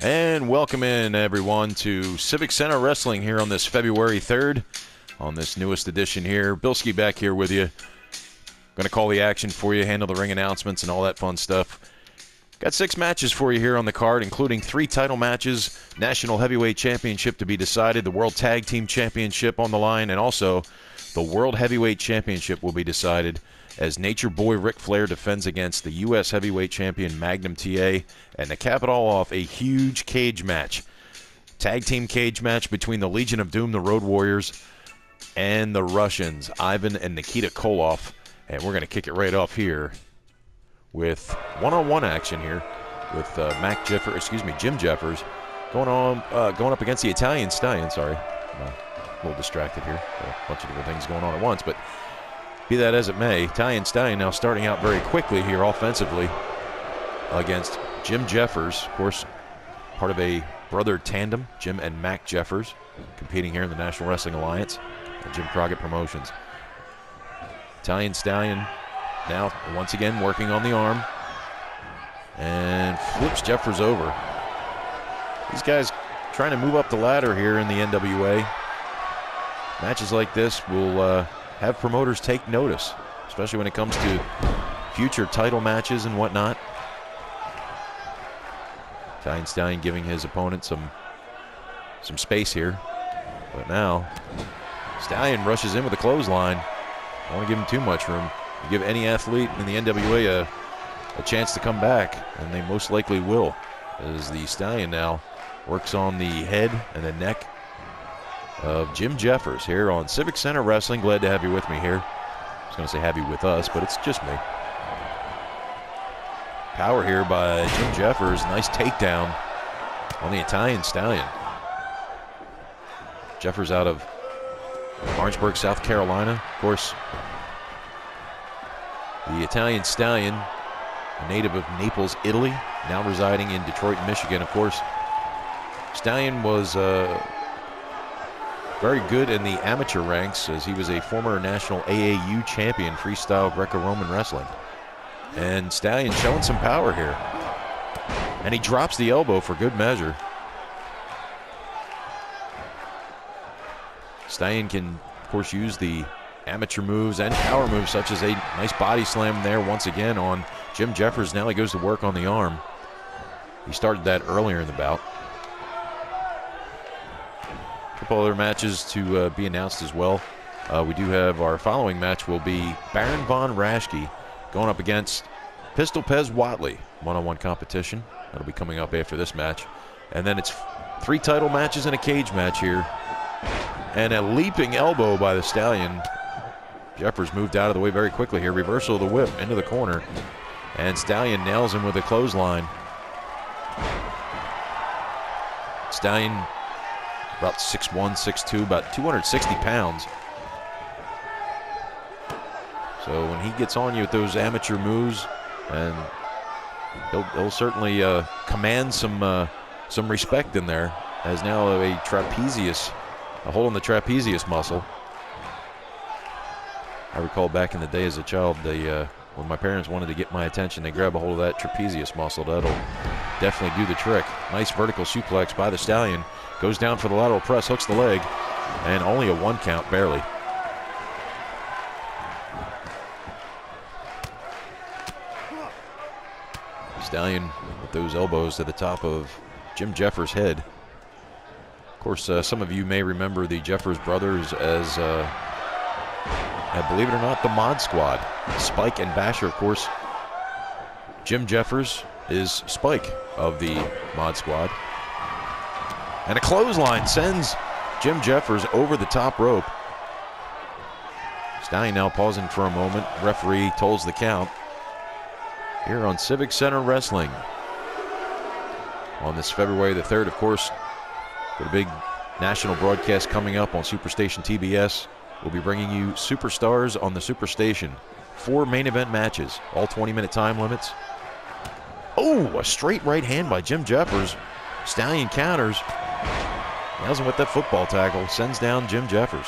And welcome in, everyone, to Civic Center Wrestling here on this February 3rd, on this newest edition here. Bilskie back here with you. Going to call the action for you, handle the ring announcements and all that fun stuff. Got 6 matches for you here on the card, including 3 title matches, National Heavyweight Championship to be decided, the World Tag Team Championship on the line, and also the World Heavyweight Championship will be decided as Nature Boy Ric Flair defends against the U.S. Heavyweight Champion Magnum TA, and to cap it all off, a huge cage match. Tag team cage match between the Legion of Doom, the Road Warriors, and the Russians, Ivan and Nikita Koloff. And we're going to kick it right off here with one-on-one action here with Jim Jeffers going up against the Italian Stallion. Sorry, I'm a little distracted here. Got a bunch of different things going on at once, but be that as it may, Italian Stallion now starting out very quickly here offensively against Jim Jeffers, of course, part of a brother tandem, Jim and Mac Jeffers, competing here in the National Wrestling Alliance and Jim Crockett Promotions. Italian Stallion now once again working on the arm and flips Jeffers over. These guys trying to move up the ladder here in the NWA. Matches like this will have promoters take notice, especially when it comes to future title matches and whatnot. Italian Stallion giving his opponent some space here. But now, Stallion rushes in with a clothesline. I don't want to give him too much room. You give any athlete in the NWA a chance to come back, and they most likely will, as the Stallion now works on the head and the neck of Jim Jeffers here on Civic Center Wrestling. Glad to have you with me here. I was going to say have you with us, but it's just me. Power here by Jim Jeffers. Nice takedown on the Italian Stallion. Jeffers out of Orangeburg, South Carolina. Of course, the Italian Stallion, a native of Naples, Italy, now residing in Detroit, Michigan. Of course, Stallion was very good in the amateur ranks, as he was a former national AAU champion, freestyle Greco-Roman wrestling. And Stallion showing some power here. And he drops the elbow for good measure. Stallion can, of course, use the amateur moves and power moves, such as a nice body slam there once again on Jim Jeffers. Now he goes to work on the arm. He started that earlier in the bout. A couple other matches to be announced as well. We do have our following match will be Baron Von Raschke going up against Pistol Pez Watley, one-on-one competition. That'll be coming up after this match. And then it's 3 title matches and a cage match here. And a leaping elbow by the Stallion. Jeffers moved out of the way very quickly here. Reversal of the whip into the corner. And Stallion nails him with a clothesline. Stallion about 6'1", 6'2", about 260 pounds. So when he gets on you with those amateur moves, and he'll certainly command some respect in there, as now a hole in the trapezius muscle. I recall back in the day as a child, when my parents wanted to get my attention, they grab a hold of that trapezius muscle. That'll definitely do the trick. Nice vertical suplex by the Stallion. Goes down for the lateral press, hooks the leg, and only a 1 count, barely. Stallion with those elbows to the top of Jim Jeffers' head. Of course, some of you may remember the Jeffers brothers as, believe it or not, the Mod Squad. Spike and Basher, of course. Jim Jeffers is Spike of the Mod Squad. And a clothesline sends Jim Jeffers over the top rope. Stallion now pausing for a moment. Referee tolls the count here on Civic Center Wrestling. On this February the 3rd, of course, got a big national broadcast coming up on Superstation TBS. We'll be bringing you Superstars on the Superstation. 4 main event matches, all 20-minute time limits. Oh, a straight right hand by Jim Jeffers. Stallion counters. Nails him with that football tackle. Sends down Jim Jeffers.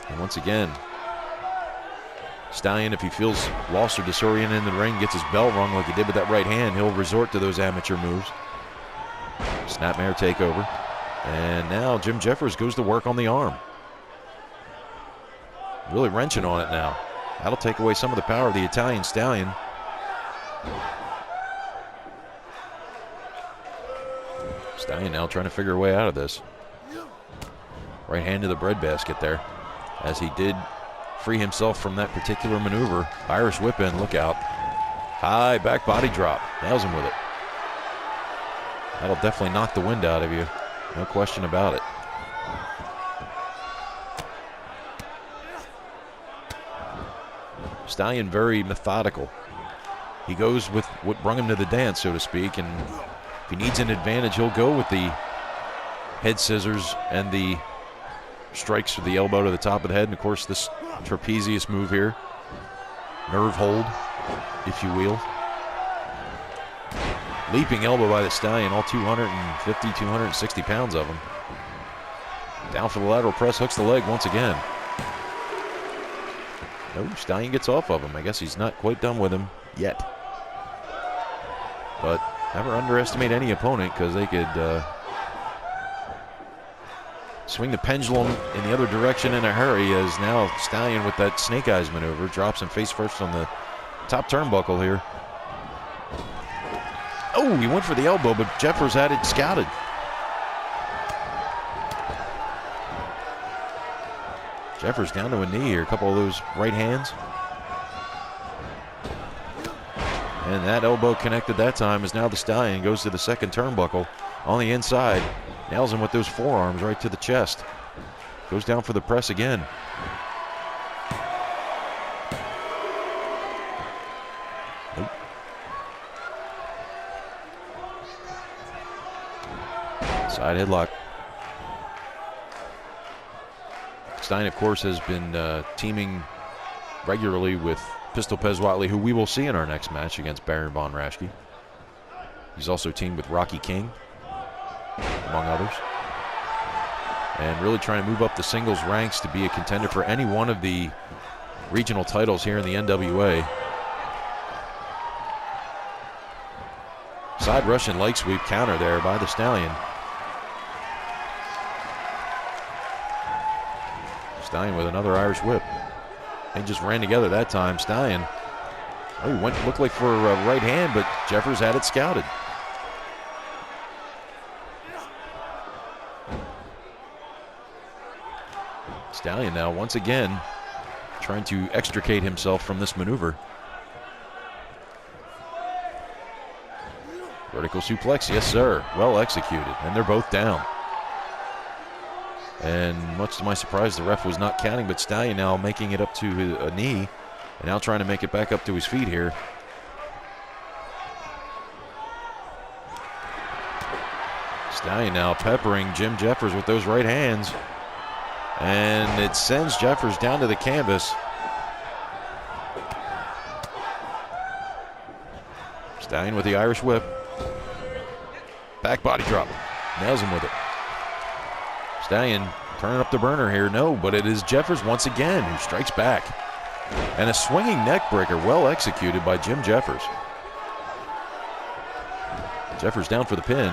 And once again, Stallion, if he feels lost or disoriented in the ring, gets his bell rung like he did with that right hand, he'll resort to those amateur moves. Snapmare takeover. And now Jim Jeffers goes to work on the arm. Really wrenching on it now. That'll take away some of the power of the Italian Stallion. Stallion now trying to figure a way out of this. Right hand to the breadbasket there, as he did free himself from that particular maneuver. Irish whip in, look out. High back body drop, nails him with it. That'll definitely knock the wind out of you, no question about it. Stallion very methodical. He goes with what brung him to the dance, so to speak, and if he needs an advantage, he'll go with the head scissors and the strikes with the elbow to the top of the head, and of course this trapezius move here. Nerve hold, if you will. Leaping elbow by the Stallion, all 250, 260 pounds of him. Down for the lateral press, hooks the leg once again. No, Stallion gets off of him. I guess he's not quite done with him yet. But never underestimate any opponent, because they could swing the pendulum in the other direction in a hurry, as now Stallion with that snake eyes maneuver drops him face first on the top turnbuckle here. Oh, he went for the elbow, but Jeffers had it scouted. Jeffers down to a knee here, a couple of those right hands. And that elbow connected that time, as now the Stallion goes to the second turnbuckle on the inside. Nails him with those forearms right to the chest. Goes down for the press again. Nope. Side headlock. Stein, of course, has been teaming regularly with Pistol Pez Watley, who we will see in our next match against Baron Von Raschke. He's also teamed with Rocky King, among others. And really trying to move up the singles ranks to be a contender for any one of the regional titles here in the NWA. Side Russian leg sweep counter there by the Stallion. Stallion with another Irish whip. They just ran together that time. Stallion, oh, he looked like for a right hand, but Jeffers had it scouted. Stallion now once again trying to extricate himself from this maneuver. Vertical suplex, yes sir, well executed, and they're both down. And much to my surprise, the ref was not counting, but Stallion now making it up to a knee, and now trying to make it back up to his feet here. Stallion now peppering Jim Jeffers with those right hands, and it sends Jeffers down to the canvas. Stallion with the Irish whip. Back body drop, nails him with it. Stallion turning up the burner here. No, but it is Jeffers once again who strikes back. And a swinging neck breaker, well executed by Jim Jeffers. Jeffers down for the pin.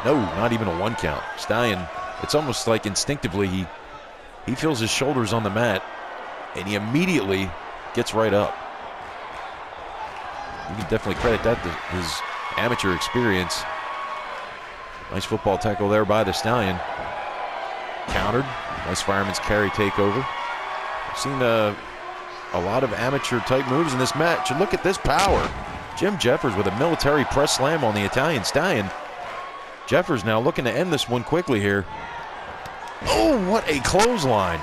No, not even a one count. Stallion, it's almost like instinctively he feels his shoulders on the mat, and he immediately gets right up. You can definitely credit that to his amateur experience. Nice football tackle there by the Stallion. Countered. Nice fireman's carry takeover. I've seen a lot of amateur type moves in this match. And look at this power. Jim Jeffers with a military press slam on the Italian Stallion. Jeffers now looking to end this one quickly here. Oh, what a clothesline.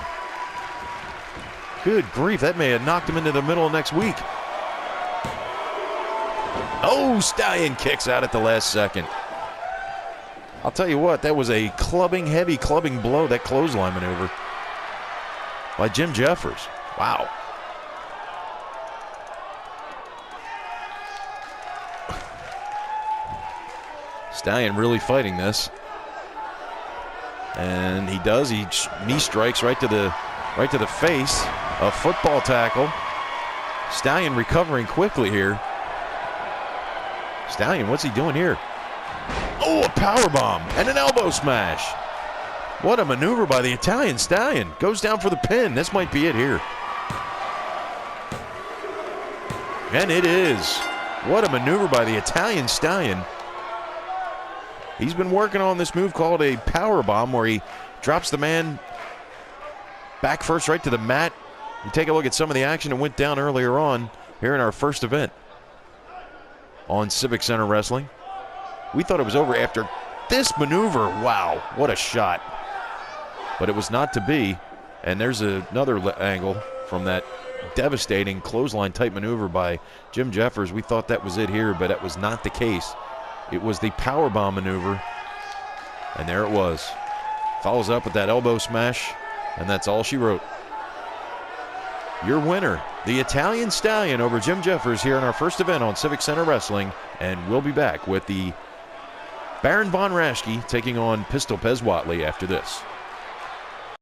Good grief, that may have knocked him into the middle of next week. Oh, Stallion kicks out at the last second. I'll tell you what, that was a heavy clubbing blow, that clothesline maneuver by Jim Jeffers. Wow. Stallion really fighting this. And he does, he knee strikes right to the face. A football tackle. Stallion recovering quickly here. Stallion, what's he doing here? Oh, a powerbomb and an elbow smash. What a maneuver by the Italian Stallion. Goes down for the pin. This might be it here. And it is. What a maneuver by the Italian Stallion. He's been working on this move called a powerbomb, where he drops the man back first right to the mat. You take a look at some of the action that went down earlier on here in our first event on Civic Center Wrestling. We thought it was over after this maneuver. Wow, what a shot. But it was not to be. And there's another angle from that devastating clothesline type maneuver by Jim Jeffers. We thought that was it here, but that was not the case. It was the powerbomb maneuver. And there it was. Follows up with that elbow smash, and that's all she wrote. Your winner, the Italian Stallion over Jim Jeffers here in our first event on Civic Center Wrestling. And we'll be back with the Baron Von Raschke taking on Pistol Pez Whatley after this.